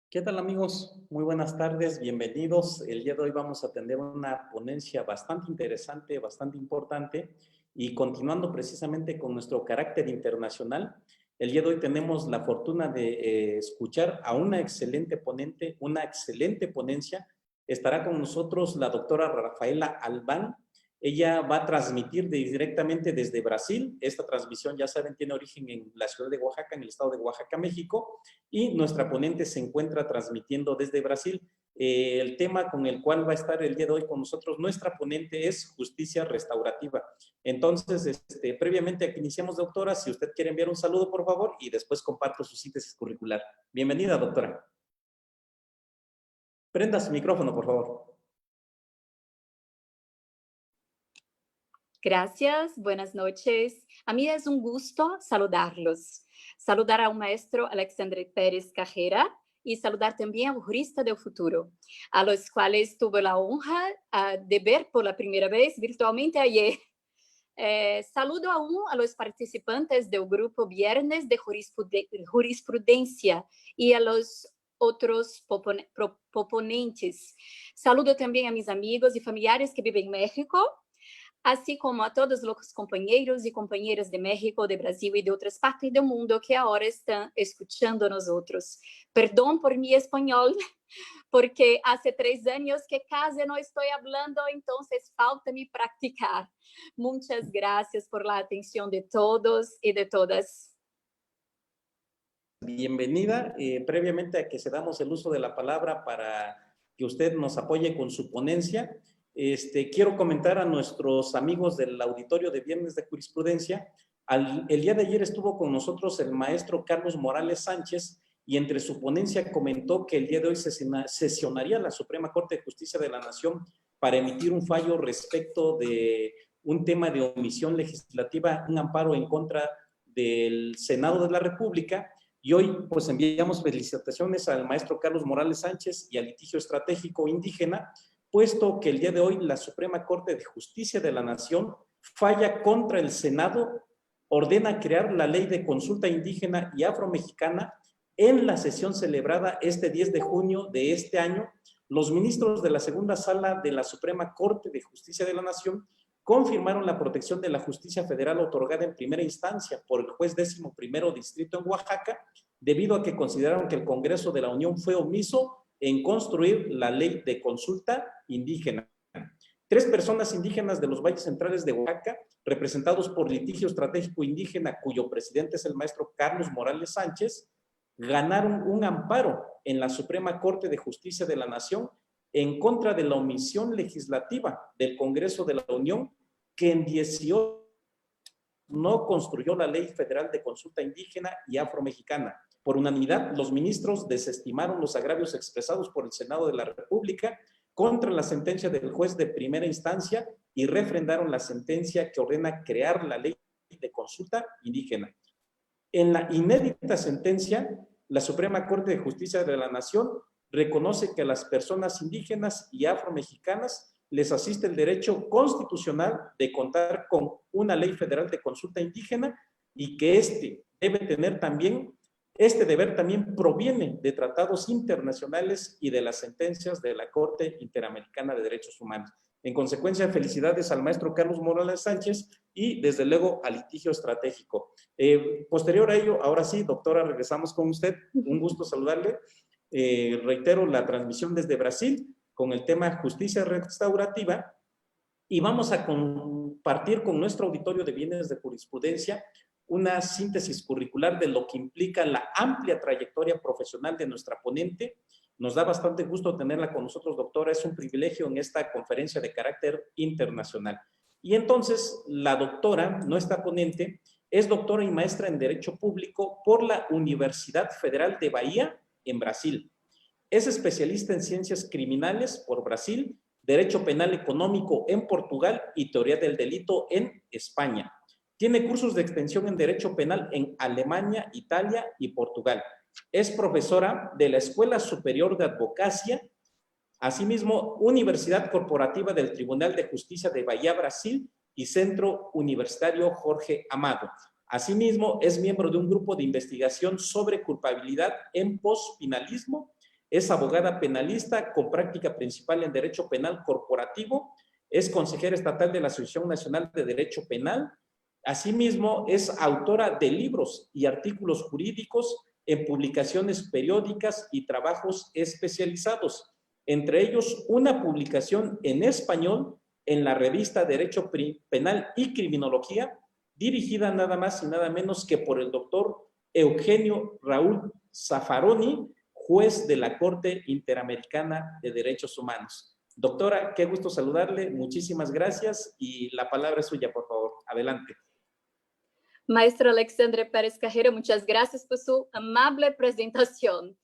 ¿Qué tal amigos? Muy buenas tardes, bienvenidos. El día de hoy vamos a tener una ponencia bastante interesante, bastante importante y continuando precisamente con nuestro carácter internacional. El día de hoy tenemos la fortuna de escuchar a una excelente ponente, una excelente ponencia. Estará con nosotros la doctora Rafaela Albán. Ella va a transmitir directamente desde Brasil. Esta transmisión, ya saben, tiene origen en la ciudad de Oaxaca, en el estado de Oaxaca, México, y nuestra ponente se encuentra transmitiendo desde Brasil. El tema con el cual va a estar el día de hoy con nosotros nuestra ponente es justicia restaurativa. Entonces, previamente a que iniciemos, doctora, si usted quiere enviar un saludo, por favor, y después comparto su síntesis curricular. Bienvenida, doctora. Prenda su micrófono, por favor. Gracias, buenas noches. A mí es un gusto saludarlos. Saludar al maestro Alexandre Pérez Carrera y saludar también al jurista del futuro, a los cuales tuve la honra de ver por la primera vez virtualmente ayer. Saludo aún a los participantes del grupo Viernes de Jurisprudencia y a los otros proponentes. Saludo también a mis amigos y familiares que viven en México, así como a todos los compañeros y compañeras de México, de Brasil y de otras partes del mundo que ahora están escuchando a nosotros. Perdón por mi español, porque hace 3 años que casi no estoy hablando, entonces falta me practicar. Muchas gracias por la atención de todos y de todas. Bienvenida. Previamente a que cedamos el uso de la palabra para que usted nos apoye con su ponencia, quiero comentar a nuestros amigos del auditorio de Viernes de Jurisprudencia. El día de ayer estuvo con nosotros el maestro Carlos Morales Sánchez y entre su ponencia comentó que el día de hoy sesionaría la Suprema Corte de Justicia de la Nación para emitir un fallo respecto de un tema de omisión legislativa, un amparo en contra del Senado de la República. Y hoy pues enviamos felicitaciones al maestro Carlos Morales Sánchez y al litigio estratégico indígena, puesto que el día de hoy la Suprema Corte de Justicia de la Nación falla contra el Senado, ordena crear la ley de consulta indígena y afromexicana. En la sesión celebrada este 10 de junio de este año, los ministros de la segunda sala de la Suprema Corte de Justicia de la Nación confirmaron la protección de la justicia federal otorgada en primera instancia por el juez 11º distrito en Oaxaca, debido a que consideraron que el Congreso de la Unión fue omiso en construir la ley de consulta indígena. 3 personas indígenas de los valles centrales de Oaxaca, representados por litigio estratégico indígena, cuyo presidente es el maestro Carlos Morales Sánchez, ganaron un amparo en la Suprema Corte de Justicia de la Nación en contra de la omisión legislativa del Congreso de la Unión, que en 18 no construyó la Ley Federal de Consulta Indígena y Afromexicana. Por unanimidad, los ministros desestimaron los agravios expresados por el Senado de la República contra la sentencia del juez de primera instancia y refrendaron la sentencia que ordena crear la Ley de Consulta Indígena. En la inédita sentencia, la Suprema Corte de Justicia de la Nación reconoce que a las personas indígenas y afromexicanas les asiste el derecho constitucional de contar con una ley federal de consulta indígena y que este deber también proviene de tratados internacionales y de las sentencias de la Corte Interamericana de Derechos Humanos. En consecuencia, felicidades al maestro Carlos Morales Sánchez y desde luego al litigio estratégico. Posterior a ello, ahora sí, doctora, regresamos con usted. Un gusto saludarle. Reitero la transmisión desde Brasil con el tema justicia restaurativa y vamos a compartir con nuestro auditorio de bienes de jurisprudencia una síntesis curricular de lo que implica la amplia trayectoria profesional de nuestra ponente. Nos da bastante gusto tenerla con nosotros, doctora. Es un privilegio en esta conferencia de carácter internacional. Y entonces, la doctora, nuestra ponente, es doctora y maestra en Derecho Público por la Universidad Federal de Bahía, en Brasil. Es especialista en Ciencias Criminales por Brasil, Derecho Penal Económico en Portugal y Teoría del Delito en España. Tiene cursos de extensión en Derecho Penal en Alemania, Italia y Portugal. Es profesora de la Escuela Superior de Advocacia, asimismo Universidad Corporativa del Tribunal de Justicia de Bahía, Brasil y Centro Universitario Jorge Amado. Asimismo, es miembro de un grupo de investigación sobre culpabilidad en pospenalismo Es abogada penalista con práctica principal en Derecho Penal Corporativo. Es consejera estatal de la Asociación Nacional de Derecho Penal. Asimismo, es autora de libros y artículos jurídicos en publicaciones periódicas y trabajos especializados, entre ellos una publicación en español en la revista Derecho Penal y Criminología, dirigida nada más y nada menos que por el doctor Eugenio Raúl Zaffaroni, juez de la Corte Interamericana de Derechos Humanos. Doctora, qué gusto saludarle, muchísimas gracias y la palabra es suya, por favor. Adelante. Maestro Alexandre Pérez Carrera, muchas gracias por su amable presentación.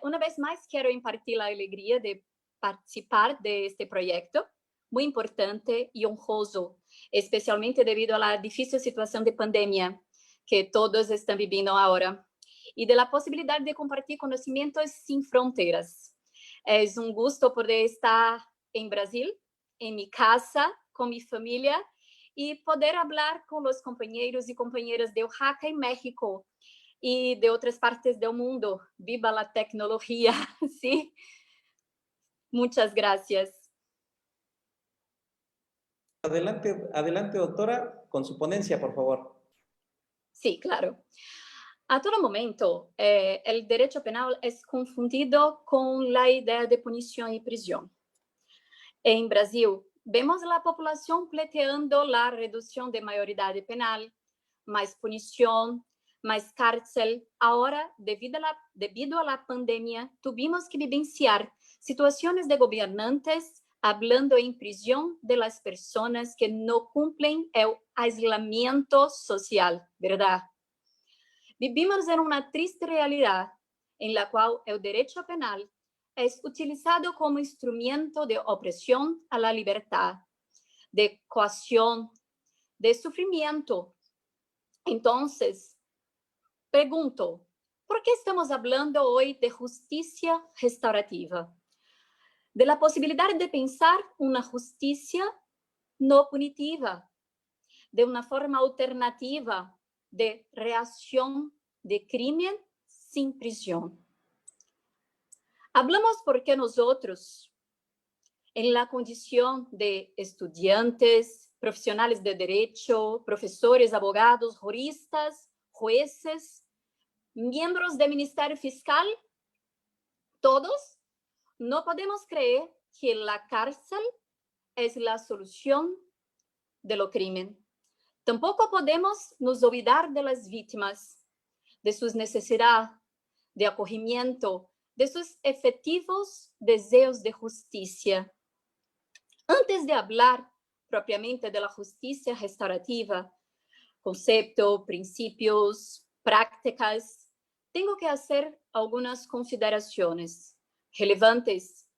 Una vez más, quiero impartir la alegría de participar de este proyecto, muy importante y honroso, especialmente debido a la difícil situación de pandemia que todos están viviendo ahora, y de la posibilidad de compartir conocimientos sin fronteras. Es un gusto poder estar en Brasil, en mi casa, con mi familia, y poder hablar con los compañeros y compañeras de Oaxaca y México y de otras partes del mundo. ¡Viva la tecnología! ¿Sí? Muchas gracias. Adelante, adelante, doctora, con su ponencia, por favor. Sí, claro. A todo momento, el derecho penal es confundido con la idea de punición y prisión. En Brasil, vemos la población pleiteando la reducción de mayoridad penal, más punición, más cárcel. Ahora, debido a la pandemia, tuvimos que vivenciar situaciones de gobernantes hablando en prisión de las personas que no cumplen el aislamiento social, ¿verdad? Vivimos en una triste realidad en la cual el derecho penal es utilizado como instrumento de opresión a la libertad, de coacción, de sufrimiento. Entonces, pregunto, ¿por qué estamos hablando hoy de justicia restaurativa? De la posibilidad de pensar una justicia no punitiva, de una forma alternativa de reacción de crimen sin prisión. Hablamos porque nosotros, en la condición de estudiantes, profesionales de derecho, profesores, abogados, juristas, jueces, miembros del Ministerio Fiscal, todos no podemos creer que la cárcel es la solución de los crímenes. Tampoco podemos nos olvidar de las víctimas, de sus necesidades de acogimiento, de sus efectivos deseos de justicia. Antes de hablar propiamente de la justicia restaurativa, concepto, principios, prácticas, tengo que hacer algunas consideraciones relevantes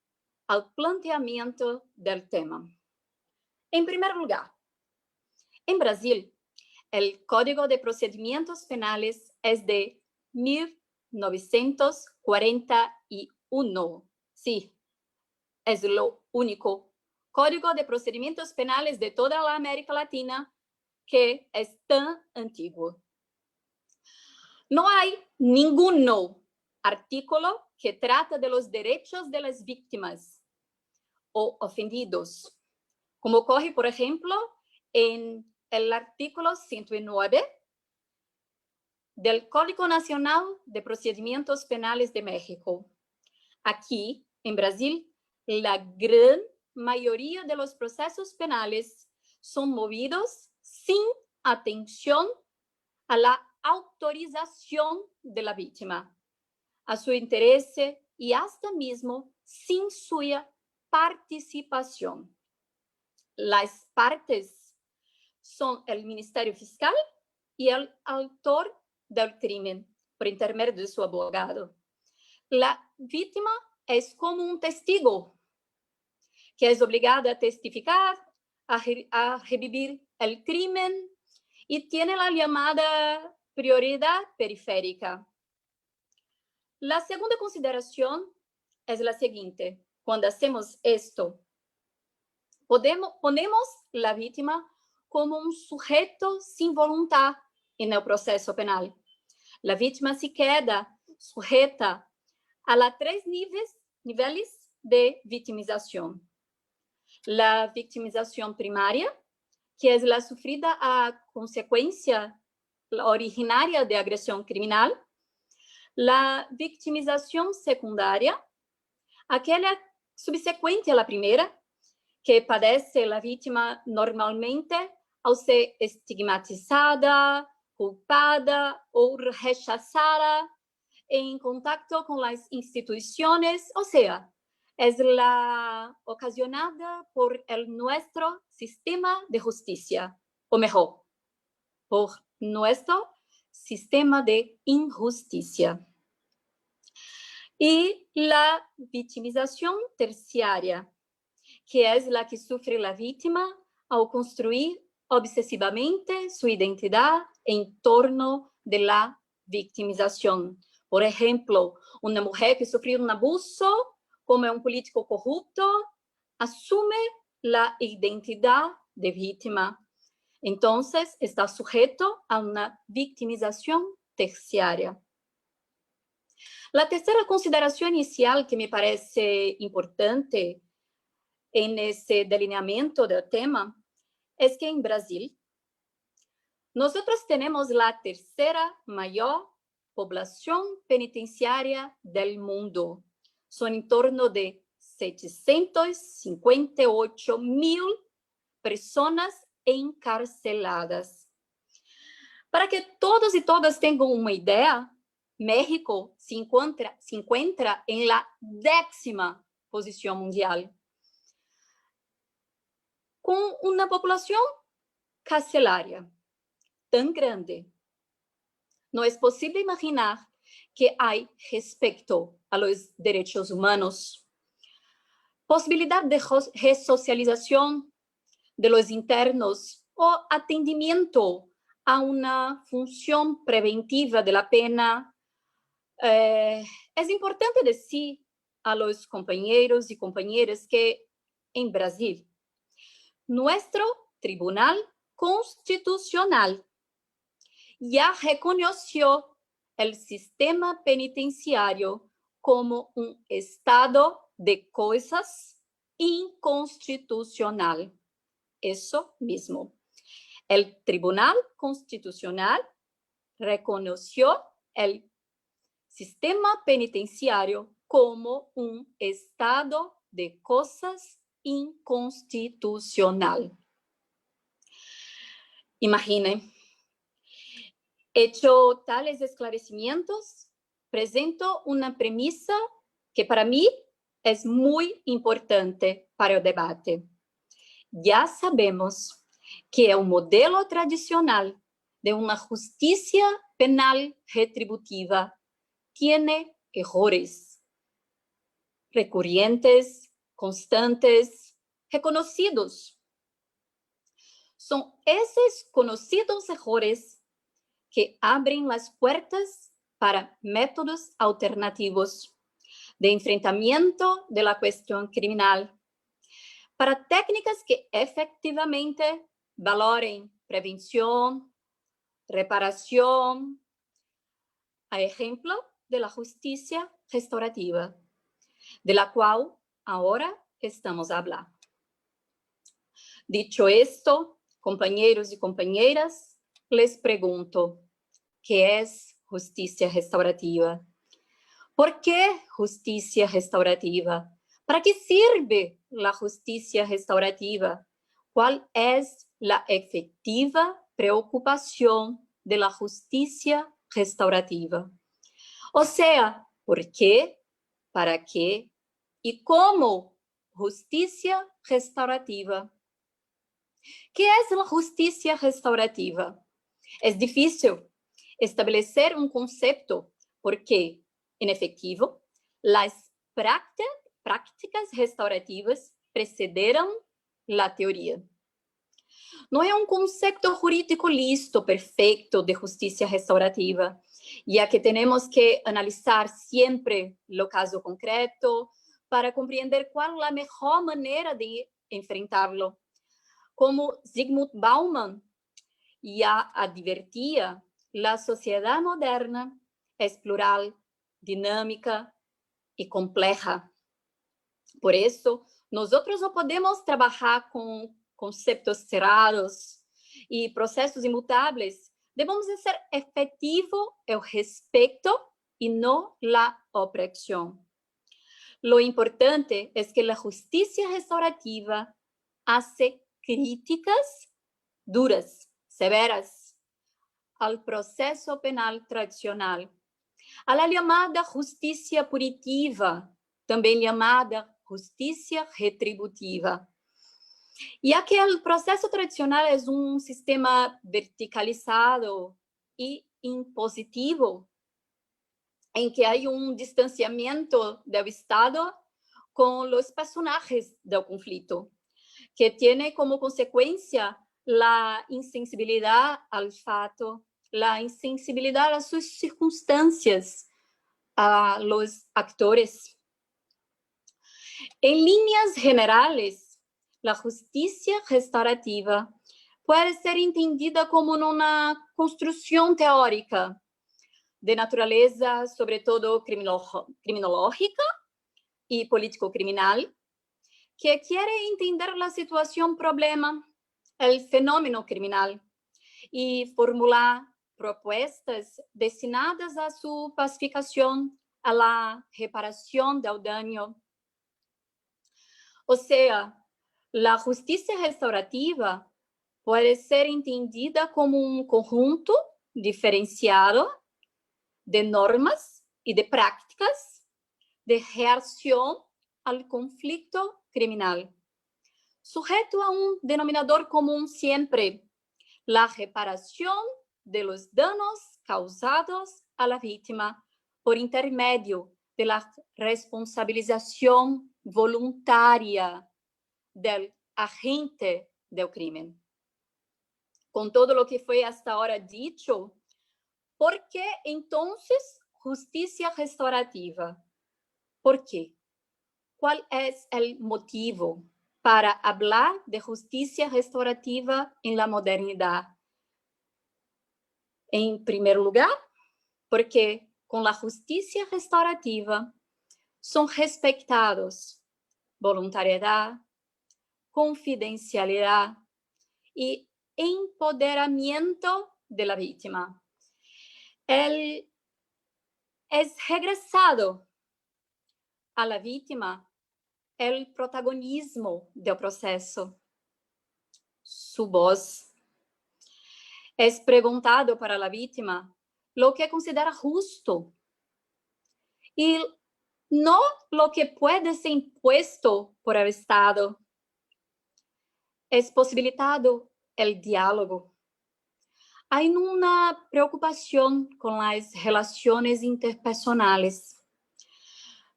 al planteamiento del tema. En primer lugar, en Brasil, el Código de Procedimientos Penales es de 1941. Sí, es lo único Código de Procedimientos Penales de toda la América Latina que es tan antiguo. No hay ningún artículo que trata de los derechos de las víctimas o ofendidos, como ocurre, por ejemplo, en el artículo 109 del Código Nacional de Procedimientos Penales de México. Aquí, en Brasil, la gran mayoría de los procesos penales son movidos sin atención a la autorización de la víctima, a su interés y hasta mismo sin su participación. Las partes son el Ministerio Fiscal y el autor del crimen, por intermedio de su abogado. La víctima es como un testigo que es obligado a testificar, a revivir el crimen y tiene la llamada prioridad periférica. La segunda consideración es la siguiente. Cuando hacemos esto, ponemos la víctima como un sujeto sin voluntad en el proceso penal. La víctima se queda sujeta a las tres niveles de victimización. La victimización primaria, que es la sufrida a consecuencia originaria de agresión criminal. La victimización secundaria, aquella subsecuente a la primera, que padece la víctima normalmente al ser estigmatizada, culpada o rechazada en contacto con las instituciones, o sea, es la ocasionada por nuestro sistema de justicia, o mejor, por nuestro sistema de injusticia. Y la victimización terciaria, que es la que sufre la víctima al construir obsesivamente su identidad en torno de la victimización. Por ejemplo, una mujer que sufrió un abuso, como un político corrupto, asume la identidad de víctima. Entonces, está sujeto a una victimización terciaria. La tercera consideración inicial que me parece importante en ese delineamiento del tema es que en Brasil nosotros tenemos la tercera mayor población penitenciaria del mundo. Son en torno de 758.000 personas encarceladas. Para que todos y todas tengan una idea, México se encuentra en la 10ª posición mundial, con una población carcelaria tan grande. No es posible imaginar que hay respecto a los derechos humanos, posibilidad de resocialización de los internos o atendimiento a una función preventiva de la pena. Es importante decir a los compañeros y compañeras que en Brasil, nuestro Tribunal Constitucional ya reconoció el sistema penitenciario como un estado de cosas inconstitucional. Eso mismo. El Tribunal Constitucional reconoció el sistema penitenciario como un estado de cosas inconstitucional. Imaginen. Hecho tales esclarecimientos, presento una premisa que para mí es muy importante para el debate. Ya sabemos que el modelo tradicional de una justicia penal retributiva tiene errores recurrentes, constantes, reconocidos. Son esos conocidos errores que abren las puertas para métodos alternativos de enfrentamiento de la cuestión criminal, para técnicas que efectivamente valoren prevención, reparación, a ejemplo de la justicia restaurativa, de la cual ahora estamos hablando. Dicho esto, compañeros y compañeras, les pregunto, ¿qué es justicia restaurativa? ¿Por qué justicia restaurativa? ¿Para qué sirve la justicia restaurativa? ¿Cuál es la efectiva preocupación de la justicia restaurativa? O sea, ¿por qué, para qué y cómo justicia restaurativa? ¿Qué es la justicia restaurativa? Es difícil establecer un concepto porque, en efectivo, las prácticas restaurativas precederam la teoría. No hay un concepto jurídico listo, perfecto de justicia restaurativa, ya que tenemos que analizar siempre lo caso concreto para comprender cuál es la mejor manera de enfrentarlo. Como Zygmunt Bauman ya advertía, la sociedad moderna es plural, dinámica, y compleja. Por eso, nosotros no podemos trabajar con conceptos cerrados y procesos inmutables. Debemos de ser efectivo el respeto y no la opresión. Lo importante es que la justicia restaurativa hace críticas duras, severas, al proceso penal tradicional, a la llamada justicia punitiva, también llamada justicia retributiva, ya que el proceso tradicional es un sistema verticalizado y impositivo, en que hay un distanciamiento del Estado con los personajes del conflicto, que tiene como consecuencia la insensibilidad al fato, la insensibilidad a sus circunstancias, a los actores. En líneas generales, la justicia restaurativa puede ser entendida como una construcción teórica de naturaleza, sobre todo criminológica y político-criminal, que quiere entender la situación problema, el fenómeno criminal, y formular propuestas destinadas a su pacificación, a la reparación del daño. O sea, la justicia restaurativa puede ser entendida como un conjunto diferenciado de normas y de prácticas de reacción al conflicto criminal, sujeto a un denominador común siempre: la reparación de los daños causados a la víctima por intermedio de la responsabilización voluntaria del agente del crimen. Con todo lo que fue hasta ahora dicho, ¿por qué entonces justicia restaurativa? ¿Por qué? ¿Cuál es el motivo para hablar de justicia restaurativa en la modernidad? En primer lugar, porque con la justicia restaurativa son respetados voluntariedad, confidencialidad y empoderamiento de la víctima. Él es regresado a la víctima el protagonismo del proceso, su voz. Es preguntado para la víctima lo que considera justo y no lo que puede ser impuesto por el Estado. Es posibilitado el diálogo. Hay una preocupación con las relaciones interpersonales.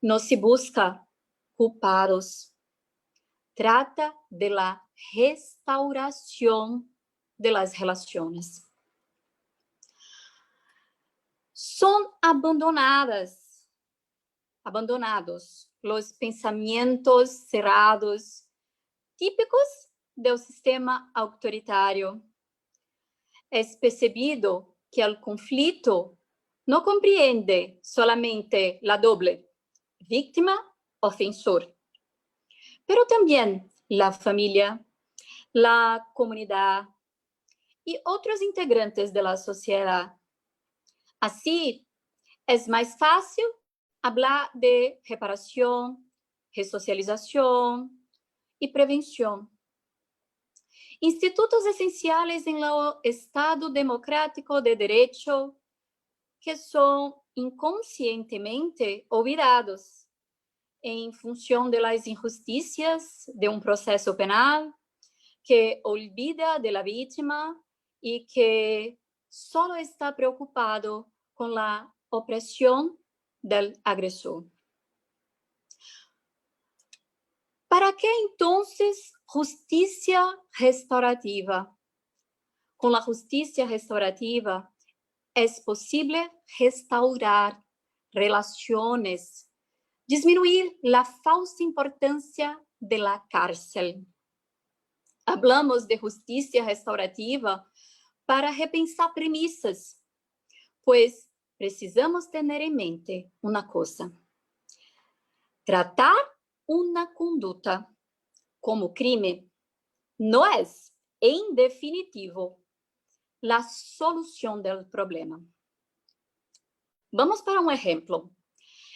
No se busca culpados. Trata de la restauración de las relaciones. Son abandonados los pensamientos cerrados típicos del sistema autoritario. Es percibido que el conflicto no comprende solamente la doble víctima-ofensor, pero también la familia, la comunidad y otros integrantes de la sociedad. Así, es más fácil hablar de reparación, resocialización y prevención. Institutos esenciales en el Estado democrático de derecho que son inconscientemente olvidados en función de las injusticias de un proceso penal que olvida de la víctima y que solo está preocupado con la opresión del agresor. ¿Para qué entonces justicia restaurativa? Con la justicia restaurativa es posible restaurar relaciones, disminuir la falsa importancia de la cárcel. Hablamos de justicia restaurativa para repensar premisas, pues precisamos tener en mente una cosa. tratar una conducta como crimen no es, en definitivo, la solución del problema. Vamos para un ejemplo.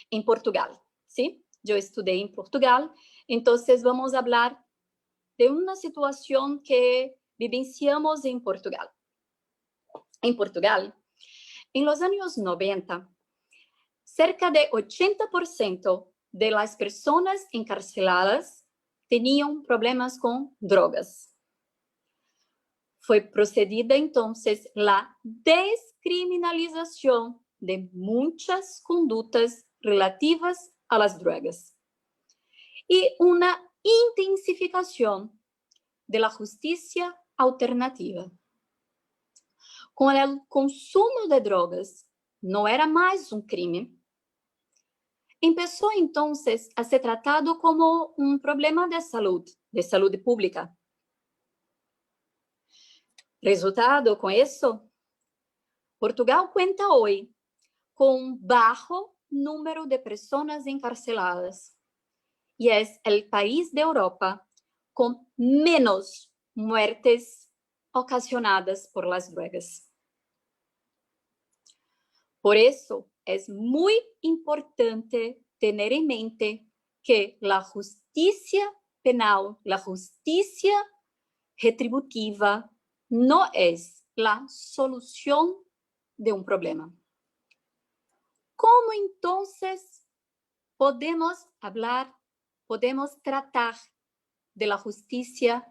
En Portugal, ¿sí? Yo estudié en Portugal, entonces vamos a hablar de una situación que vivenciamos en Portugal. En Portugal, en los años 90, cerca de 80% de las personas encarceladas tenían problemas con drogas. Fue procedida entonces la descriminalización de muchas conductas relativas a las drogas y una intensificación de la justicia alternativa. Con el consumo de drogas no era más un crimen, empezó entonces a ser tratado como un problema de salud pública. Resultado con eso, Portugal cuenta hoy con un bajo número de personas encarceladas y es el país de Europa con menos muertes ocasionadas por las drogas. Por eso es muy importante tener en mente que la justicia penal, la justicia retributiva, no es la solución de un problema. ¿Cómo entonces podemos tratar de la justicia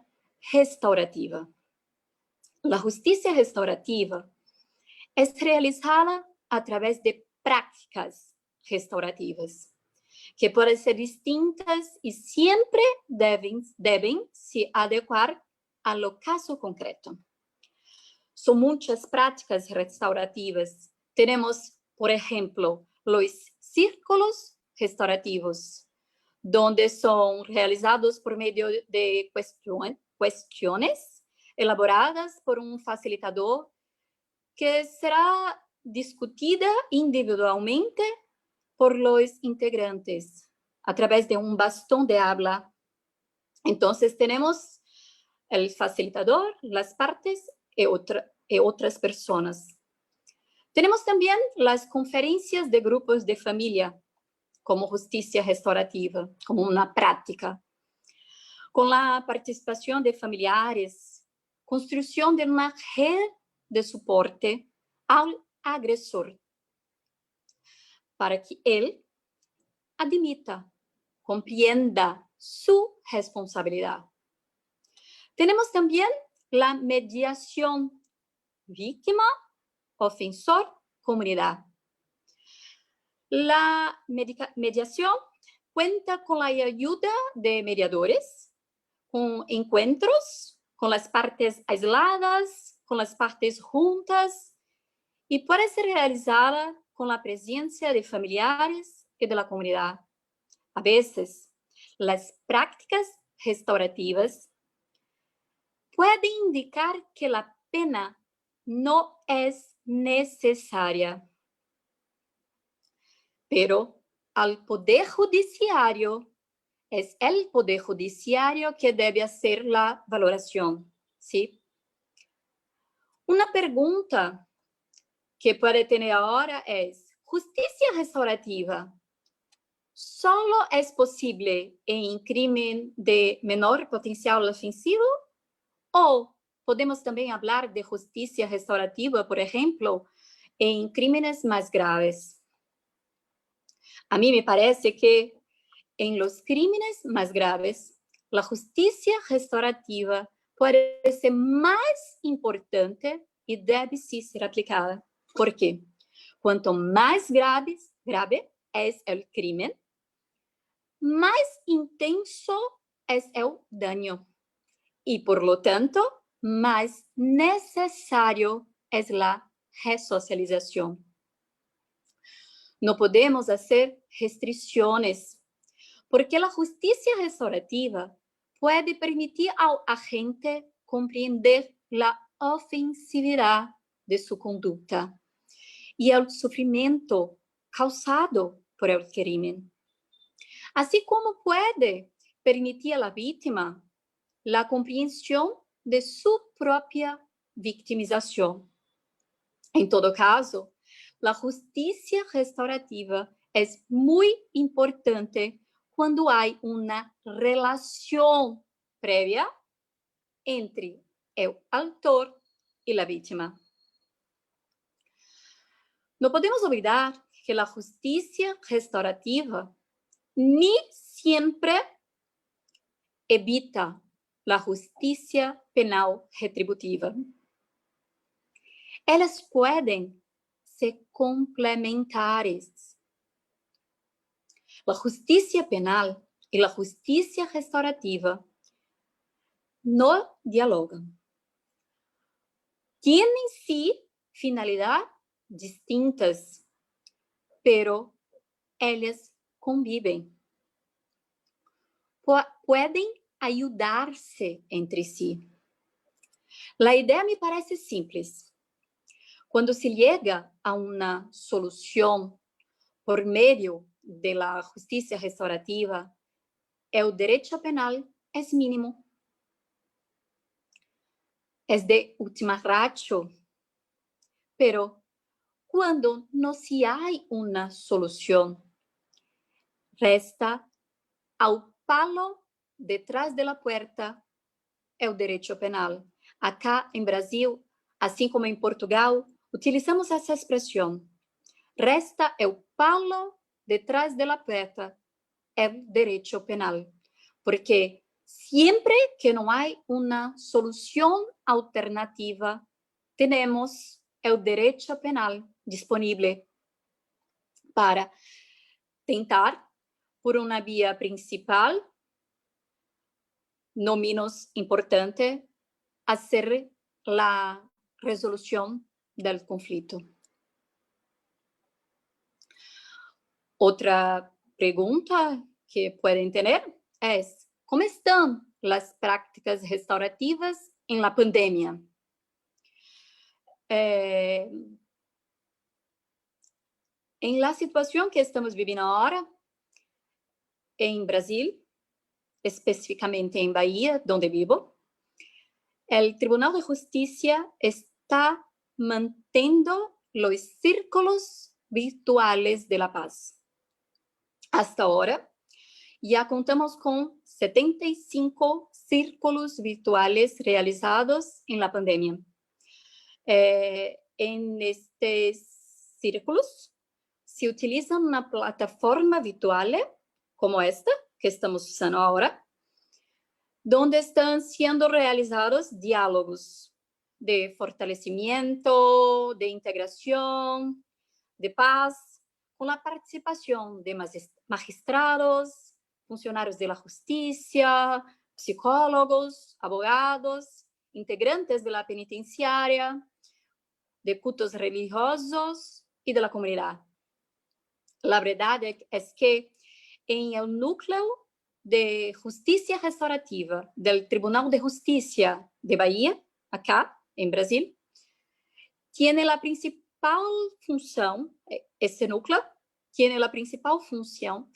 restaurativa? La justicia restaurativa es realizada a través de prácticas restaurativas, que pueden ser distintas y siempre deben se adecuar al caso concreto. Son muchas prácticas restaurativas. Tenemos, por ejemplo, los círculos restaurativos, donde son realizados por medio de cuestiones elaboradas por un facilitador que será discutida individualmente por los integrantes a través de un bastón de habla. Entonces tenemos el facilitador, las partes y otras personas. Tenemos también las conferencias de grupos de familia como justicia restaurativa, como una práctica, con la participación de familiares, construcción de una red de soporte al agresor, para que él admita, comprenda su responsabilidad. Tenemos también la mediación víctima, ofensor, comunidad. La mediación cuenta con la ayuda de mediadores, con encuentros con las partes aisladas, con las partes juntas, y puede ser realizada con la presencia de familiares y de la comunidad. A veces, las prácticas restaurativas pueden indicar que la pena no es necesaria, pero al Poder Judiciario, es el Poder Judiciario que debe hacer la valoración, ¿sí? Una pregunta que puede tener ahora es: ¿justicia restaurativa solo es posible en crimen de menor potencial ofensivo? ¿O podemos también hablar de justicia restaurativa, por ejemplo, en crímenes más graves? A mí me parece que en los crímenes más graves, la justicia restaurativa puede ser más importante y debe sí ser aplicada. ¿Por qué? Cuanto más grave es el crimen, más intenso es el daño y, por lo tanto, más necesario es la resocialización. No podemos hacer restricciones, porque la justicia restaurativa puede permitir al agente comprender la ofensividad de su conducta y el sufrimiento causado por el crimen. así como puede permitir a la víctima la comprensión de su propia victimización. En todo caso, la justicia restaurativa es muy importante cuando hay una relación previa entre el autor y la víctima. No podemos olvidar que la justicia restaurativa ni siempre evita la justicia penal retributiva. Elas pueden ser complementares. La justicia penal y la justicia restaurativa no dialogan. Tienen sí finalidad distintas, pero ellas conviven. Pueden ayudarse entre sí. La idea me parece simples. Cuando se llega a una solución por medio de la justicia restaurativa, el derecho penal es mínimo. Es de última ratio. Pero cuando no se hay una solución, resta al palo detrás de la puerta el derecho penal. Acá en Brasil, así como en Portugal, utilizamos esa expresión. Resta el palo detrás de la puerta, el derecho penal. Porque siempre que no hay una solución alternativa, tenemos el derecho penal disponible para tentar, por una vía principal, no menos importante, hacer la resolución del conflicto. Otra pregunta que pueden tener es, ¿cómo están las prácticas restaurativas en la pandemia? En la situación que estamos viviendo ahora, en Brasil, específicamente en Bahía, donde vivo, el Tribunal de Justicia está manteniendo los círculos virtuales de la paz. Hasta ahora, ya contamos con 75 círculos virtuales realizados en la pandemia. En estos círculos se utiliza una plataforma virtual como esta que estamos usando ahora, donde están siendo realizados diálogos de fortalecimiento, de integración, de paz, con la participación de magistrados, funcionarios de la justicia, psicólogos, abogados, integrantes de la penitenciaria, de cultos religiosos y de la comunidad. La verdad es que en el núcleo de justicia restaurativa del Tribunal de Justicia de Bahía, acá en Brasil, tiene la principal función, ese núcleo tiene la principal función,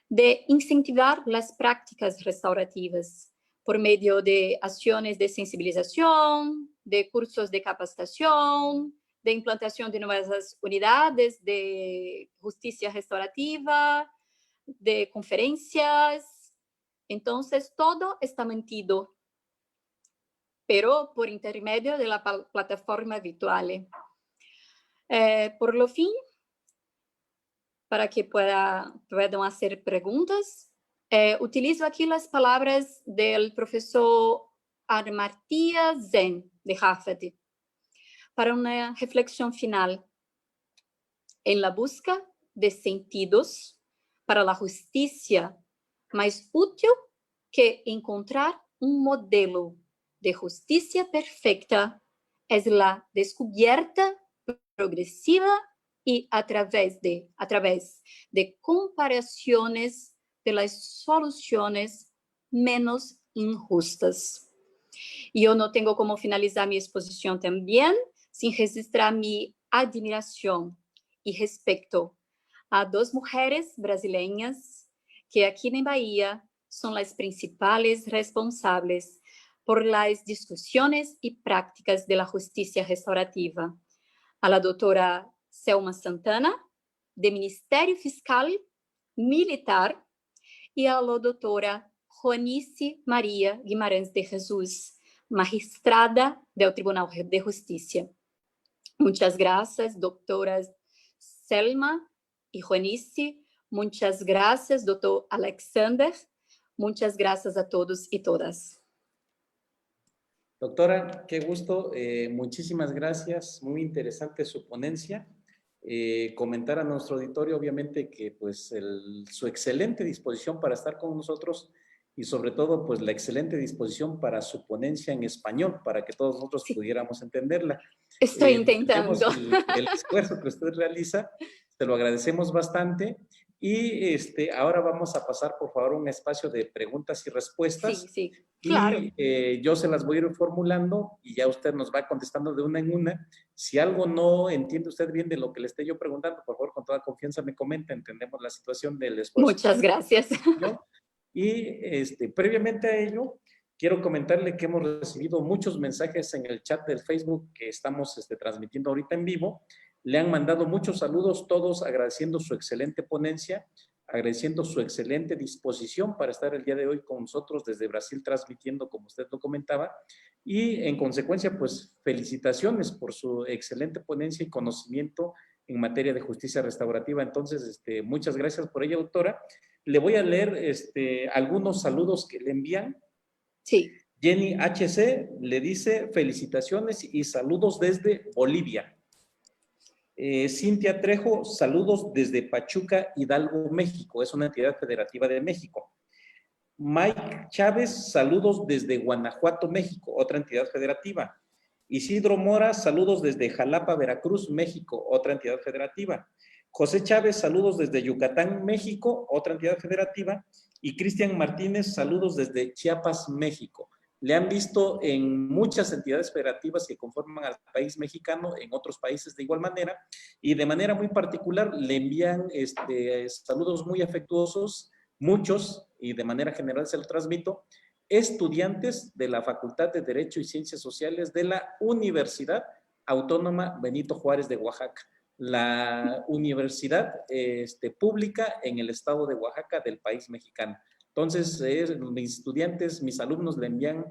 de incentivar las prácticas restaurativas por medio de acciones de sensibilización, de cursos de capacitación, de implantación de nuevas unidades de justicia restaurativa, de conferencias. Entonces, todo está mantenido, pero por intermedio de la plataforma virtual. Por lo fin, para que puedan hacer preguntas, utilizo aquí las palabras del profesor Amartya Sen, de Harvard, para una reflexión final. En la busca de sentidos para la justicia, más útil que encontrar un modelo de justicia perfecta es la descubierta progresiva y a través de comparaciones de las soluciones menos injustas. Yo no tengo cómo finalizar mi exposición también sin registrar mi admiración y respeto a dos mujeres brasileñas que aquí en Bahía son las principales responsables por las discusiones y prácticas de la justicia restaurativa. A la doutora Selma Santana, de Ministério Fiscal Militar, e a la doutora Joanice Maria Guimarães de Jesus, magistrada del Tribunal de Justicia. Muchas gracias, doctoras Selma y Joanice. Muchas gracias, doctor Alexander. Muchas gracias a todos y todas. Doctora, qué gusto, muchísimas gracias, muy interesante su ponencia. Comentar a nuestro auditorio, obviamente, que pues su excelente disposición para estar con nosotros y sobre todo, pues la excelente disposición para su ponencia en español, para que todos nosotros pudiéramos entenderla. Estoy intentando. El esfuerzo que usted realiza, te lo agradecemos bastante. Y ahora vamos a pasar, por favor, a un espacio de preguntas y respuestas. Sí, sí, claro. Y yo se las voy a ir formulando y ya usted nos va contestando de una en una. Si algo no entiende usted bien de lo que le esté yo preguntando, por favor, con toda confianza me comenta. Entendemos la situación del esfuerzo. Muchas gracias. Y previamente a ello, quiero comentarle que hemos recibido muchos mensajes en el chat del Facebook que estamos transmitiendo ahorita en vivo. Le han mandado muchos saludos, todos agradeciendo su excelente ponencia, agradeciendo su excelente disposición para estar el día de hoy con nosotros desde Brasil transmitiendo, como usted lo comentaba, y en consecuencia, pues felicitaciones por su excelente ponencia y conocimiento en materia de justicia restaurativa. Entonces, muchas gracias por ello, doctora. Le voy a leer algunos saludos que le envían. Sí. Jenny HC le dice felicitaciones y saludos desde Bolivia. Cintia Trejo, saludos desde Pachuca, Hidalgo, México. Es una entidad federativa de México. Mike Chávez, saludos desde Guanajuato, México, otra entidad federativa. Isidro Mora, saludos desde Jalapa, Veracruz, México, otra entidad federativa. José Chávez, saludos desde Yucatán, México, otra entidad federativa. Y Cristian Martínez, saludos desde Chiapas, México. Le han visto en muchas entidades federativas que conforman al país mexicano, en otros países de igual manera, y de manera muy particular le envían saludos muy afectuosos, muchos, y de manera general se lo transmito, estudiantes de la Facultad de Derecho y Ciencias Sociales de la Universidad Autónoma Benito Juárez de Oaxaca, la universidad pública en el estado de Oaxaca del país mexicano. Entonces, mis estudiantes, mis alumnos le envían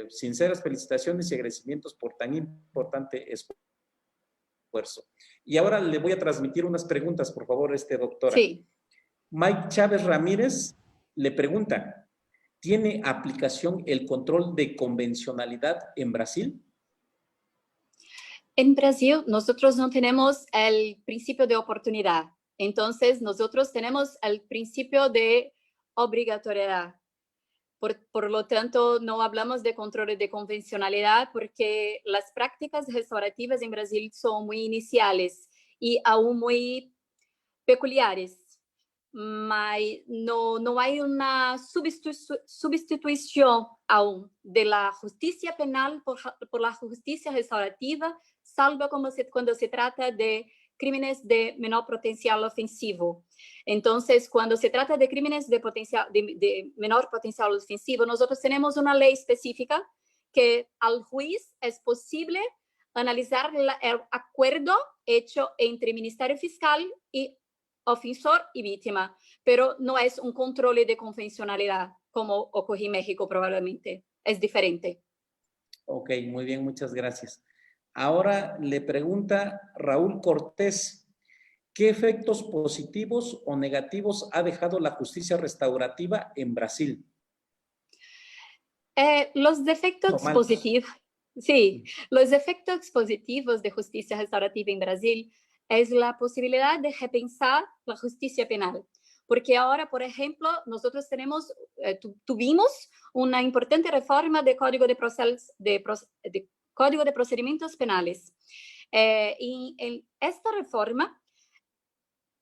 sinceras felicitaciones y agradecimientos por tan importante esfuerzo. Y ahora le voy a transmitir unas preguntas, por favor, doctora. Sí. Mike Chávez Ramírez le pregunta, ¿tiene aplicación el control de convencionalidad en Brasil? En Brasil, nosotros no tenemos el principio de oportunidad. Entonces, nosotros tenemos el principio de obligatoriedad. Por lo tanto, no hablamos de control de convencionalidad porque las prácticas restaurativas en Brasil son muy iniciales y aún muy peculiares. No hay una sustitución aún de la justicia penal por la justicia restaurativa, salvo cuando se trata de crímenes de menor potencial ofensivo. Entonces, cuando se trata de crímenes de menor potencial ofensivo, nosotros tenemos una ley específica que al juez es posible analizar el acuerdo hecho entre Ministerio Fiscal y ofensor y víctima, pero no es un control de convencionalidad como ocurre en México probablemente. Es diferente. Ok, muy bien, muchas gracias. Ahora le pregunta Raúl Cortés, ¿qué efectos positivos o negativos ha dejado la justicia restaurativa en Brasil? Los efectos positivos, sí, los efectos positivos de justicia restaurativa en Brasil es la posibilidad de repensar la justicia penal. Porque ahora, por ejemplo, nosotros tuvimos una importante reforma del Código de Procedimientos Penales. Y en esta reforma,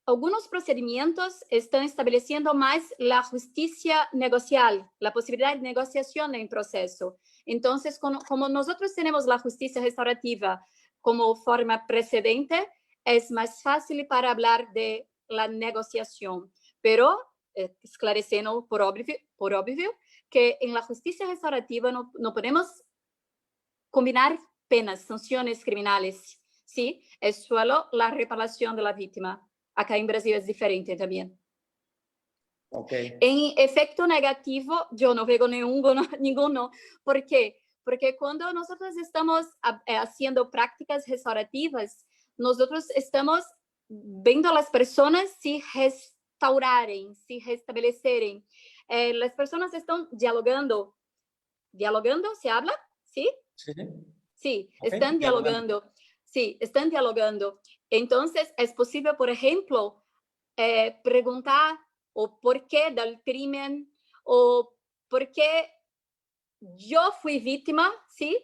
algunos procedimientos están estableciendo más la justicia negocial, la posibilidad de negociación en proceso. Entonces, como nosotros tenemos la justicia restaurativa como forma precedente, es más fácil para hablar de la negociación, pero esclareciendo por obvio que en la justicia restaurativa no podemos combinar penas, sanciones criminales, ¿sí? Es solo la reparación de la víctima. Acá en Brasil es diferente también. Okay. En efecto negativo, yo no veo ninguno. ¿Por qué? Porque cuando nosotros estamos haciendo prácticas restaurativas, nosotros estamos viendo a las personas se restaurarem, se restabelecerem. Las personas están dialogando. ¿Dialogando? ¿Se habla? ¿Sí? Sí. Sí, Okay. están dialogando. Sí, están dialogando. Entonces, es posible, por ejemplo, preguntar o por qué del crimen o por qué yo fui víctima, ¿sí?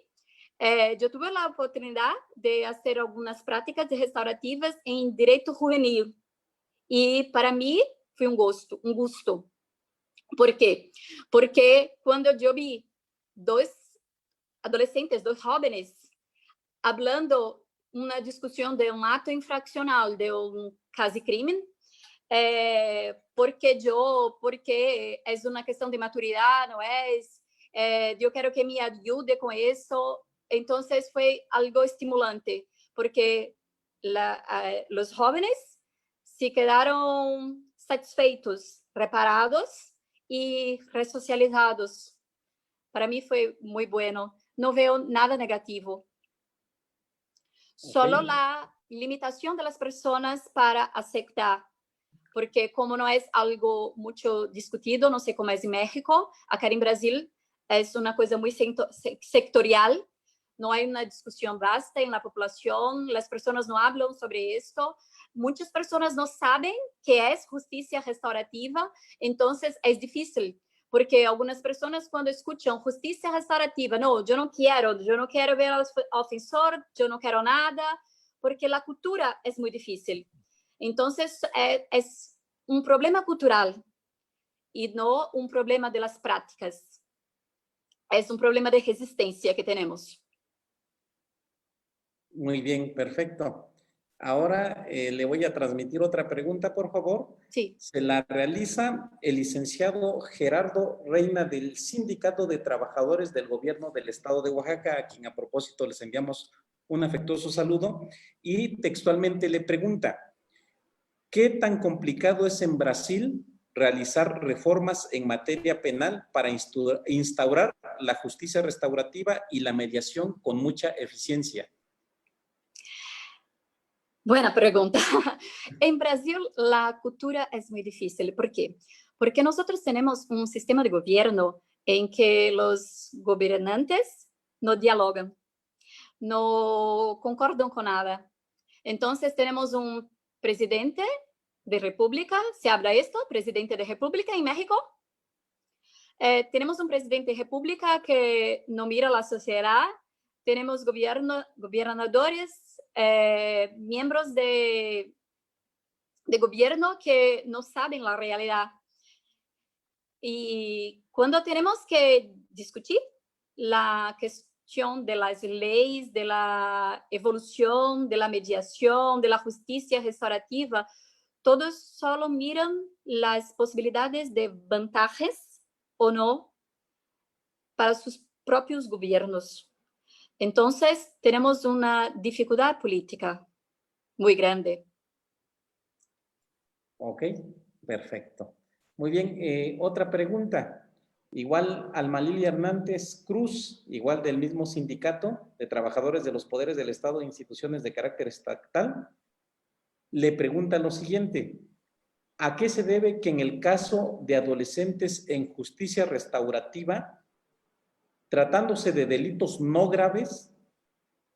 Yo tuve la oportunidad de hacer algunas prácticas restaurativas en derecho juvenil y para mí fue un gusto. ¿Por qué? Porque cuando yo vi dos adolescentes, dos jóvenes, hablando una discusión de un acto infraccional, de un casi crimen, porque es una cuestión de maturidad, ¿no es? Yo quiero que me ayude con eso. Entonces fue algo estimulante, porque los jóvenes se quedaron satisfeitos, reparados y resocializados. Para mí fue muy bueno. No veo nada negativo. Solo Okay. la limitación de las personas para aceptar, porque como no es algo mucho discutido, no sé cómo es en México, acá en Brasil es una cosa muy sectorial, no hay una discusión vasta en la población, las personas no hablan sobre esto, muchas personas no saben qué es justicia restaurativa, entonces es difícil. Porque algunas personas cuando escuchan justicia restaurativa, no, yo no quiero ver al ofensor, yo no quiero nada, porque la cultura es muy difícil. Entonces, es un problema cultural y no un problema de las prácticas. Es un problema de resistencia que tenemos. Muy bien, perfecto. Ahora le voy a transmitir otra pregunta, por favor. Sí. Se la realiza el licenciado Gerardo Reina del Sindicato de Trabajadores del Gobierno del Estado de Oaxaca, a quien a propósito les enviamos un afectuoso saludo, y textualmente le pregunta: ¿qué tan complicado es en Brasil realizar reformas en materia penal para instaurar la justicia restaurativa y la mediación con mucha eficiencia? Buena pregunta. En Brasil la cultura es muy difícil. ¿Por qué? Porque nosotros tenemos un sistema de gobierno en que los gobernantes no dialogan, no concordan con nada. Entonces tenemos un presidente de república, ¿se habla esto? Presidente de república en México. Tenemos un presidente de república que no mira a la sociedad. Tenemos gobernadores, miembros de gobierno que no saben la realidad. Y cuando tenemos que discutir la cuestión de las leyes, de la evolución, de la mediación, de la justicia restaurativa, todos solo miran las posibilidades de vantajes o no para sus propios gobiernos. Entonces, tenemos una dificultad política muy grande. Ok, perfecto. Muy bien, otra pregunta. Igual Almalili Hernández Cruz, igual del mismo sindicato de trabajadores de los poderes del Estado e instituciones de carácter estatal, le pregunta lo siguiente: ¿a qué se debe que en el caso de adolescentes en justicia restaurativa, tratándose de delitos no graves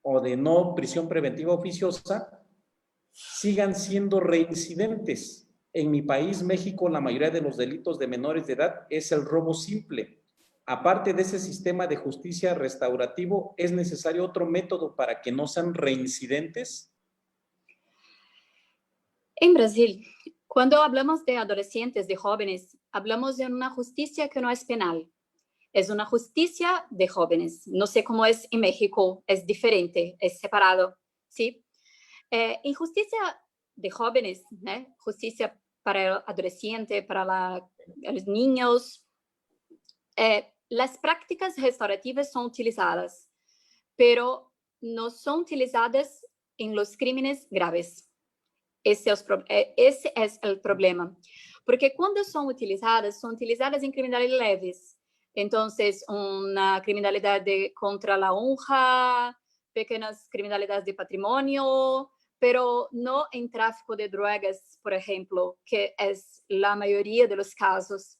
o de no prisión preventiva oficiosa, sigan siendo reincidentes? En mi país, México, la mayoría de los delitos de menores de edad es el robo simple. Aparte de ese sistema de justicia restaurativo, ¿es necesario otro método para que no sean reincidentes? En Brasil, cuando hablamos de adolescentes, de jóvenes, hablamos de una justicia que no es penal. Es una justicia de jóvenes. No sé cómo es en México, es diferente, es separado, ¿sí? En justicia de jóvenes, ¿no? Justicia para el adolescente, para los niños. Las prácticas restaurativas son utilizadas, pero no son utilizadas en los crímenes graves. Ese es el problema. Porque cuando son utilizadas en criminalidades leves. Entonces, una criminalidad contra la honra, pequeñas criminalidades de patrimonio, pero no en tráfico de drogas, por ejemplo, que es la mayoría de los casos.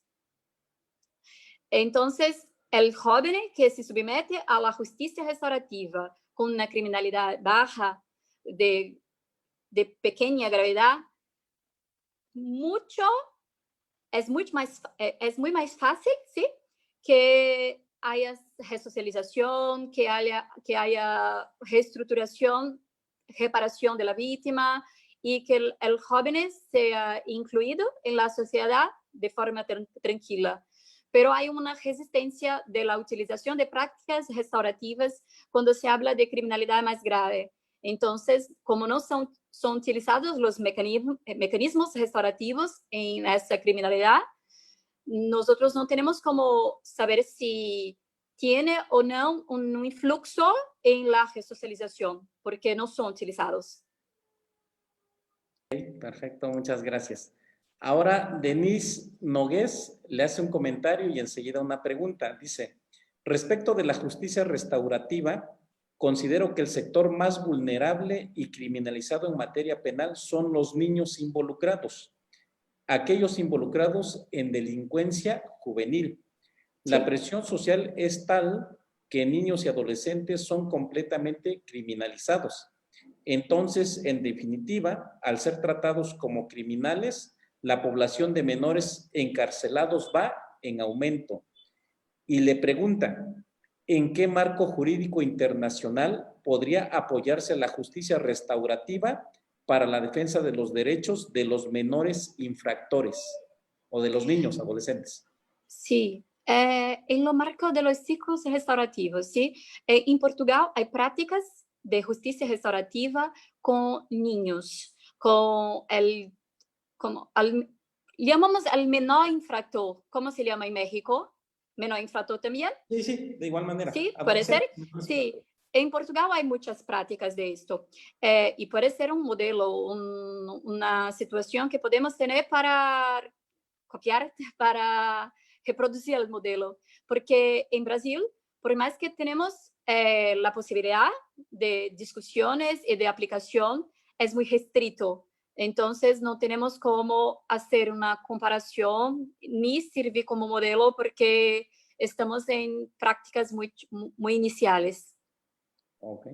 Entonces, el joven que se somete a la justicia restaurativa con una criminalidad baja, de pequeña gravedad, es muy más fácil, ¿sí? Que haya resocialización, que haya reestructuración, reparación de la víctima y que el joven sea incluido en la sociedad de forma tranquila. Pero hay una resistencia de la utilización de prácticas restaurativas cuando se habla de criminalidad más grave. Entonces, como no son utilizados los mecanismos restaurativos en esa criminalidad, nosotros no tenemos como saber si tiene o no un influjo en la resocialización, porque no son utilizados. Perfecto, muchas gracias. Ahora, Denise Nogués le hace un comentario y enseguida una pregunta. Dice, respecto de la justicia restaurativa, considero que el sector más vulnerable y criminalizado en materia penal son los niños involucrados, aquellos involucrados en delincuencia juvenil. La Sí. presión social es tal que niños y adolescentes son completamente criminalizados. Entonces, en definitiva, al ser tratados como criminales, la población de menores encarcelados va en aumento. Y le pregunta, ¿en qué marco jurídico internacional podría apoyarse la justicia restaurativa para la defensa de los derechos de los menores infractores o de los niños adolescentes? Sí, en lo marco de los ciclos restaurativos, ¿sí? En Portugal hay prácticas de justicia restaurativa con niños, llamamos al menor infractor. ¿Cómo se llama en México? ¿Menor infractor también? Sí, sí, de igual manera. Sí, puede ser. Sí, en Portugal hay muchas prácticas de esto y puede ser un modelo, una situación que podemos tener para copiar, para reproducir el modelo. Porque en Brasil, por más que tenemos la posibilidad de discusiones y de aplicación, es muy restrito. Entonces, no tenemos cómo hacer una comparación ni servir como modelo porque estamos en prácticas muy, muy iniciales. Ok.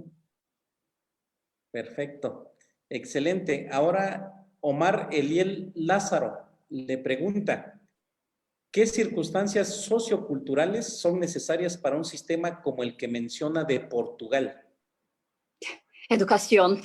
Perfecto. Excelente. Ahora, Omar Eliel Lázaro le pregunta, ¿qué circunstancias socioculturales son necesarias para un sistema como el que menciona de Portugal? Educación.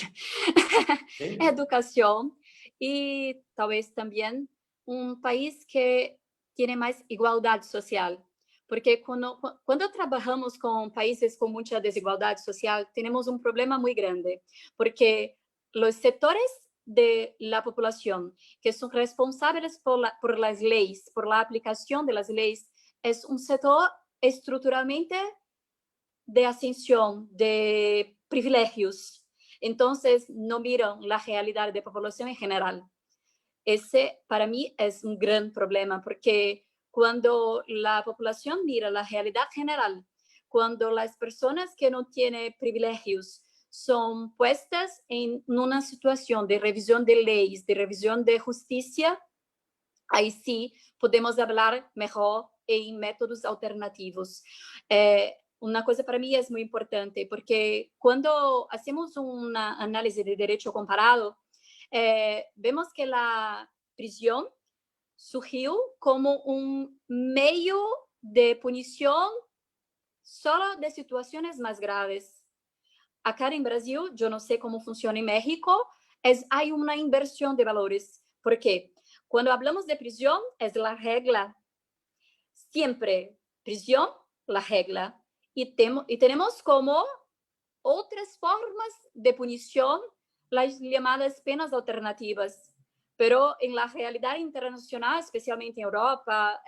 ¿Sí? Educación y tal vez también un país que tiene más igualdad social. Porque cuando trabajamos con países con mucha desigualdad social, tenemos un problema muy grande, porque los sectores de la población que son responsables por las leyes, por la aplicación de las leyes, es un sector estructuralmente de ascensión, de privilegios. Entonces, no miran la realidad de la población en general. Ese, para mí, es un gran problema, porque cuando la población mira la realidad general, cuando las personas que no tienen privilegios son puestas en una situación de revisión de leyes, de revisión de justicia, ahí sí podemos hablar mejor en métodos alternativos. Una cosa para mí es muy importante, porque cuando hacemos un análisis de derecho comparado, vemos que la prisión surgió como un medio de punición solo de situaciones más graves. Acá en Brasil, yo no sé cómo funciona en México, hay una inversión de valores. ¿Por qué? Cuando hablamos de prisión, es la regla. Siempre prisión, la regla. Y tenemos como otras formas de punición las llamadas penas alternativas, pero en la realidad internacional, especialmente en Europa,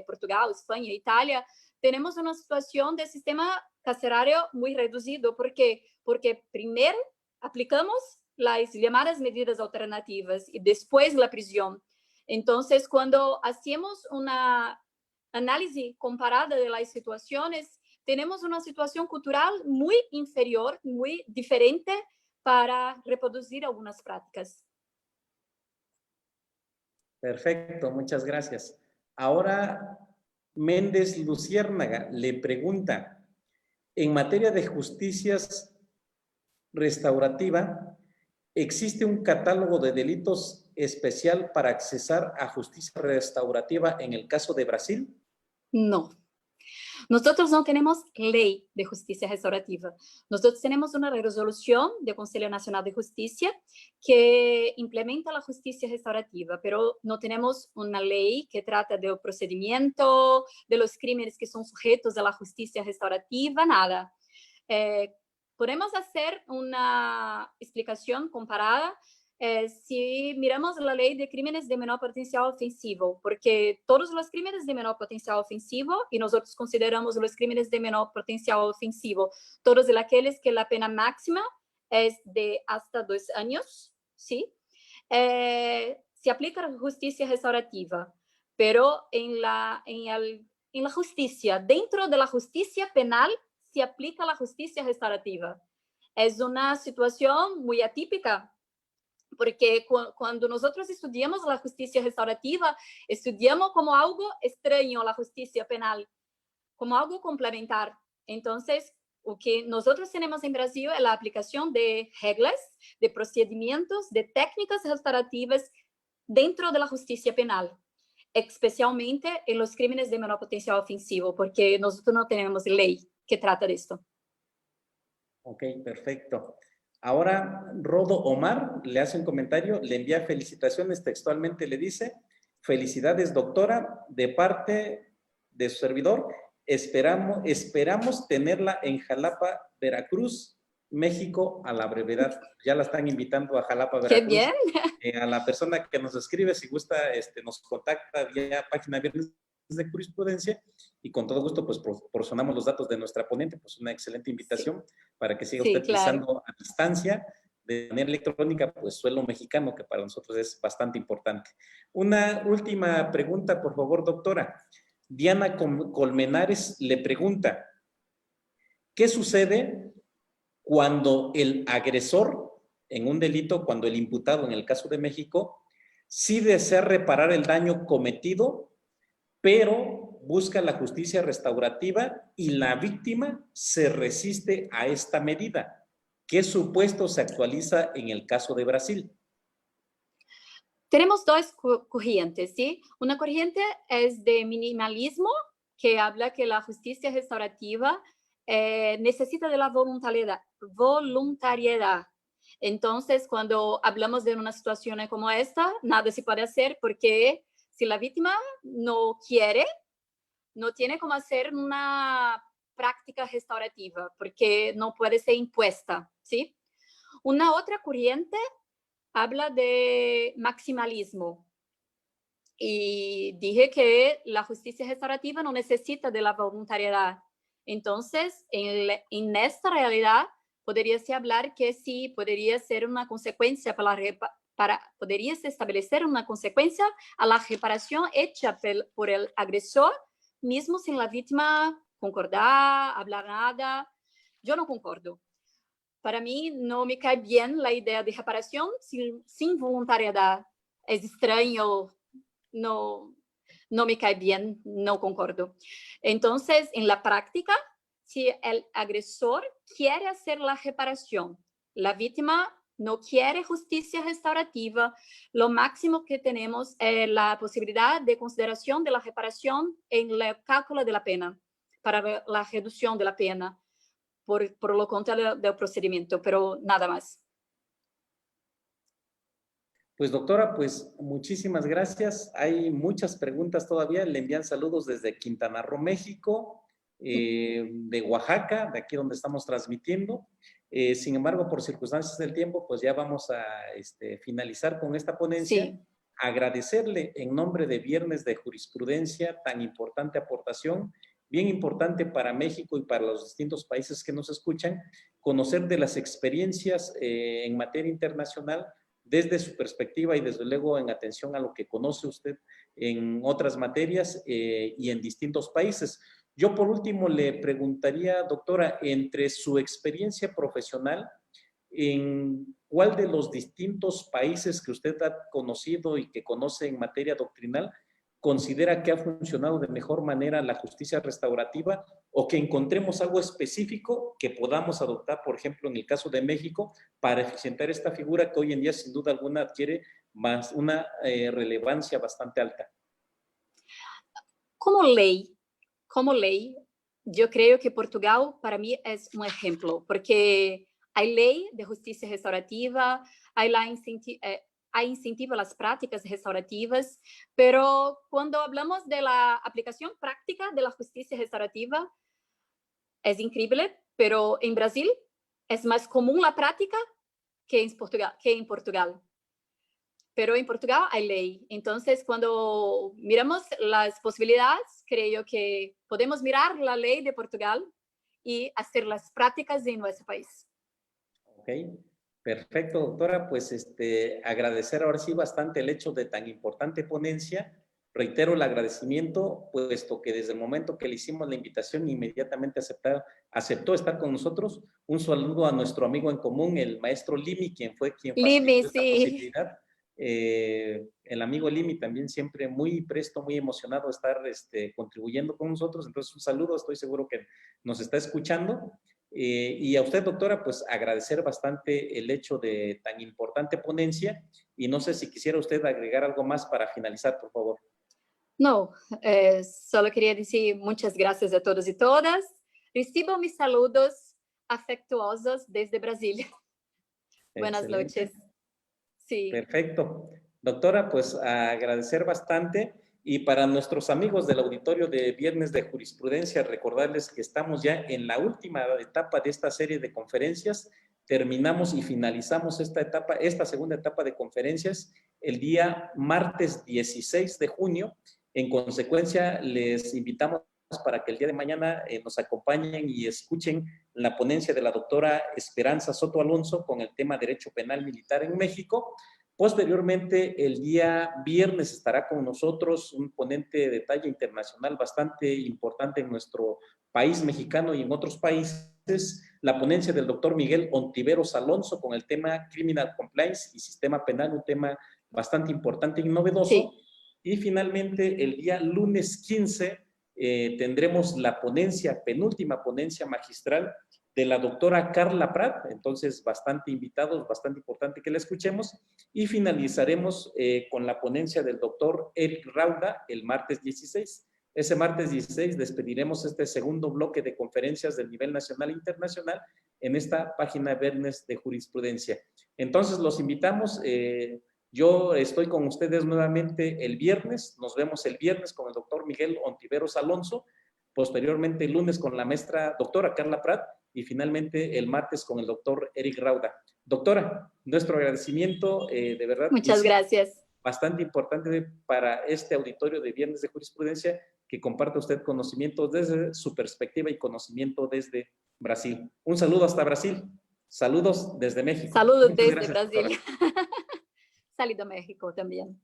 Portugal, España, Italia, tenemos una situación de sistema carcerario muy reducido. ¿Por qué? Porque primero aplicamos las llamadas medidas alternativas y después la prisión. Entonces, cuando hacemos una análisis comparada de las situaciones, tenemos una situación cultural muy inferior, muy diferente para reproducir algunas prácticas. Perfecto, muchas gracias. Ahora, Méndez Luciérnaga le pregunta, en materia de justicias restaurativa, ¿existe un catálogo de delitos especial para accesar a justicia restaurativa en el caso de Brasil? No. Nosotros no tenemos ley de justicia restaurativa. Nosotros tenemos una resolución del Consejo Nacional de Justicia que implementa la justicia restaurativa, pero no tenemos una ley que trata del procedimiento, de los crímenes que son sujetos a la justicia restaurativa, nada. Podemos hacer una explicación comparada si miramos la ley de crímenes de menor potencial ofensivo, porque todos los crímenes de menor potencial ofensivo, y nosotros consideramos los crímenes de menor potencial ofensivo, todos aquellos que la pena máxima es de hasta 2 años, ¿sí? Se aplica la justicia restaurativa, pero en la justicia, dentro de la justicia penal, se aplica la justicia restaurativa. Es una situación muy atípica, porque cuando nosotros estudiamos la justicia restaurativa, estudiamos como algo extraño la justicia penal, como algo complementar. Entonces, lo que nosotros tenemos en Brasil es la aplicación de reglas, de procedimientos, de técnicas restaurativas dentro de la justicia penal, especialmente en los crímenes de menor potencial ofensivo, porque nosotros no tenemos ley que trata de esto. Ok, perfecto. Ahora, Rodo Omar le hace un comentario, le envía felicitaciones textualmente, le dice, felicidades doctora, de parte de su servidor, esperamos tenerla en Jalapa, Veracruz, México, a la brevedad. Ya la están invitando a Jalapa, Veracruz. ¡Qué bien! A la persona que nos escribe, si gusta, nos contacta vía página Viernes de Jurisprudencia y con todo gusto pues proporcionamos los datos de nuestra ponente, pues una excelente invitación para que siga usted utilizando a distancia de manera electrónica pues suelo mexicano, que para nosotros es bastante importante. Una última pregunta, por favor, doctora. Diana Colmenares le pregunta, ¿qué sucede cuando el agresor en un delito, cuando el imputado en el caso de México sí desea reparar el daño cometido, pero busca la justicia restaurativa y la víctima se resiste a esta medida? ¿Qué supuesto se actualiza en el caso de Brasil? Tenemos dos corrientes, ¿sí? Una corriente es de minimalismo, que habla que la justicia restaurativa necesita de la voluntariedad. Entonces, cuando hablamos de una situación como esta, nada se puede hacer porque si la víctima no quiere, no tiene cómo hacer una práctica restaurativa porque no puede ser impuesta, ¿sí? Una otra corriente habla de maximalismo y dije que la justicia restaurativa no necesita de la voluntariedad. Entonces, en esta realidad, podría-se hablar que sí, podría ser una consecuencia podría-se establecer una consecuencia a la reparación hecha por el agresor, mismo sin la víctima concordar, hablar nada. Yo no concordo. Para mí no me cae bien la idea de reparación sin voluntariedad. Es extraño, no me cae bien, no concordo. Entonces, en la práctica, si el agresor quiere hacer la reparación, la víctima no quiere justicia restaurativa, lo máximo que tenemos es la posibilidad de consideración de la reparación en el cálculo de la pena, para la reducción de la pena, por lo contrario del procedimiento, pero nada más. Pues doctora, pues muchísimas gracias. Hay muchas preguntas todavía. Le envían saludos desde Quintana Roo, México, de Oaxaca, de aquí donde estamos transmitiendo. Sin embargo, por circunstancias del tiempo, pues ya vamos a finalizar con esta ponencia. Sí. Agradecerle en nombre de Viernes de Jurisprudencia tan importante aportación, bien importante para México y para los distintos países que nos escuchan, conocer de las experiencias en materia internacional desde su perspectiva y desde luego en atención a lo que conoce usted en otras materias y en distintos países. Yo por último le preguntaría, doctora, entre su experiencia profesional, ¿en cuál de los distintos países que usted ha conocido y que conoce en materia doctrinal considera que ha funcionado de mejor manera la justicia restaurativa o que encontremos algo específico que podamos adoptar, por ejemplo, en el caso de México, para eficientar esta figura que hoy en día sin duda alguna adquiere más una relevancia bastante alta? Como ley, yo creo que Portugal para mí es un ejemplo, porque hay ley de justicia restaurativa, hay incentivo a las prácticas restaurativas, pero cuando hablamos de la aplicación práctica de la justicia restaurativa, es increíble, pero en Brasil es más común la práctica que en Portugal. Pero en Portugal hay ley. Entonces, cuando miramos las posibilidades, creo que podemos mirar la ley de Portugal y hacer las prácticas en nuestro país. Ok, perfecto, doctora. Pues agradecer ahora sí bastante el hecho de tan importante ponencia. Reitero el agradecimiento, puesto que desde el momento que le hicimos la invitación, inmediatamente aceptó estar con nosotros. Un saludo a nuestro amigo en común, el maestro Limi, quien Limi, facilitó esta sí. posibilidad. El amigo Limi también siempre muy presto, muy emocionado de estar contribuyendo con nosotros. Entonces, un saludo, estoy seguro que nos está escuchando. Y a usted, doctora, pues agradecer bastante el hecho de tan importante ponencia. Y no sé si quisiera usted agregar algo más para finalizar, por favor. No, solo quería decir muchas gracias a todos y todas. Recibo mis saludos afectuosos desde Brasil. Buenas Excelente. noches. Sí. Perfecto. Doctora, pues agradecer bastante. Y para nuestros amigos del auditorio de Viernes de Jurisprudencia, recordarles que estamos ya en la última etapa de esta serie de conferencias. Terminamos y finalizamos esta segunda etapa de conferencias el día martes 16 de junio. En consecuencia, les invitamos para que el día de mañana nos acompañen y escuchen la ponencia de la doctora Esperanza Soto Alonso con el tema Derecho Penal Militar en México. Posteriormente, el día viernes estará con nosotros un ponente de talla internacional bastante importante en nuestro país mexicano y en otros países, la ponencia del doctor Miguel Ontiveros Alonso con el tema Criminal Compliance y Sistema Penal, un tema bastante importante y novedoso. Sí. Y finalmente, el día lunes 15, tendremos la ponencia, penúltima ponencia magistral de la doctora Carla Prat. Entonces, bastante invitados, bastante importante que la escuchemos. Y finalizaremos con la ponencia del doctor Eric Rauda el martes 16. Ese martes 16 despediremos este segundo bloque de conferencias del nivel nacional e internacional en esta página Viernes de Jurisprudencia. Entonces, los invitamos. Yo estoy con ustedes nuevamente el viernes. Nos vemos el viernes con el doctor Miguel Ontiveros Alonso. Posteriormente, el lunes con la maestra doctora Carla Prat. Y finalmente, el martes con el doctor Eric Rauda. Doctora, nuestro agradecimiento, de verdad. Muchas gracias. Bastante importante para este auditorio de Viernes de Jurisprudencia, que comparta usted conocimiento desde su perspectiva y conocimiento desde Brasil. Un saludo hasta Brasil. Saludos desde México. Saludos Muchas desde gracias, Brasil. doctora. Salí de México también.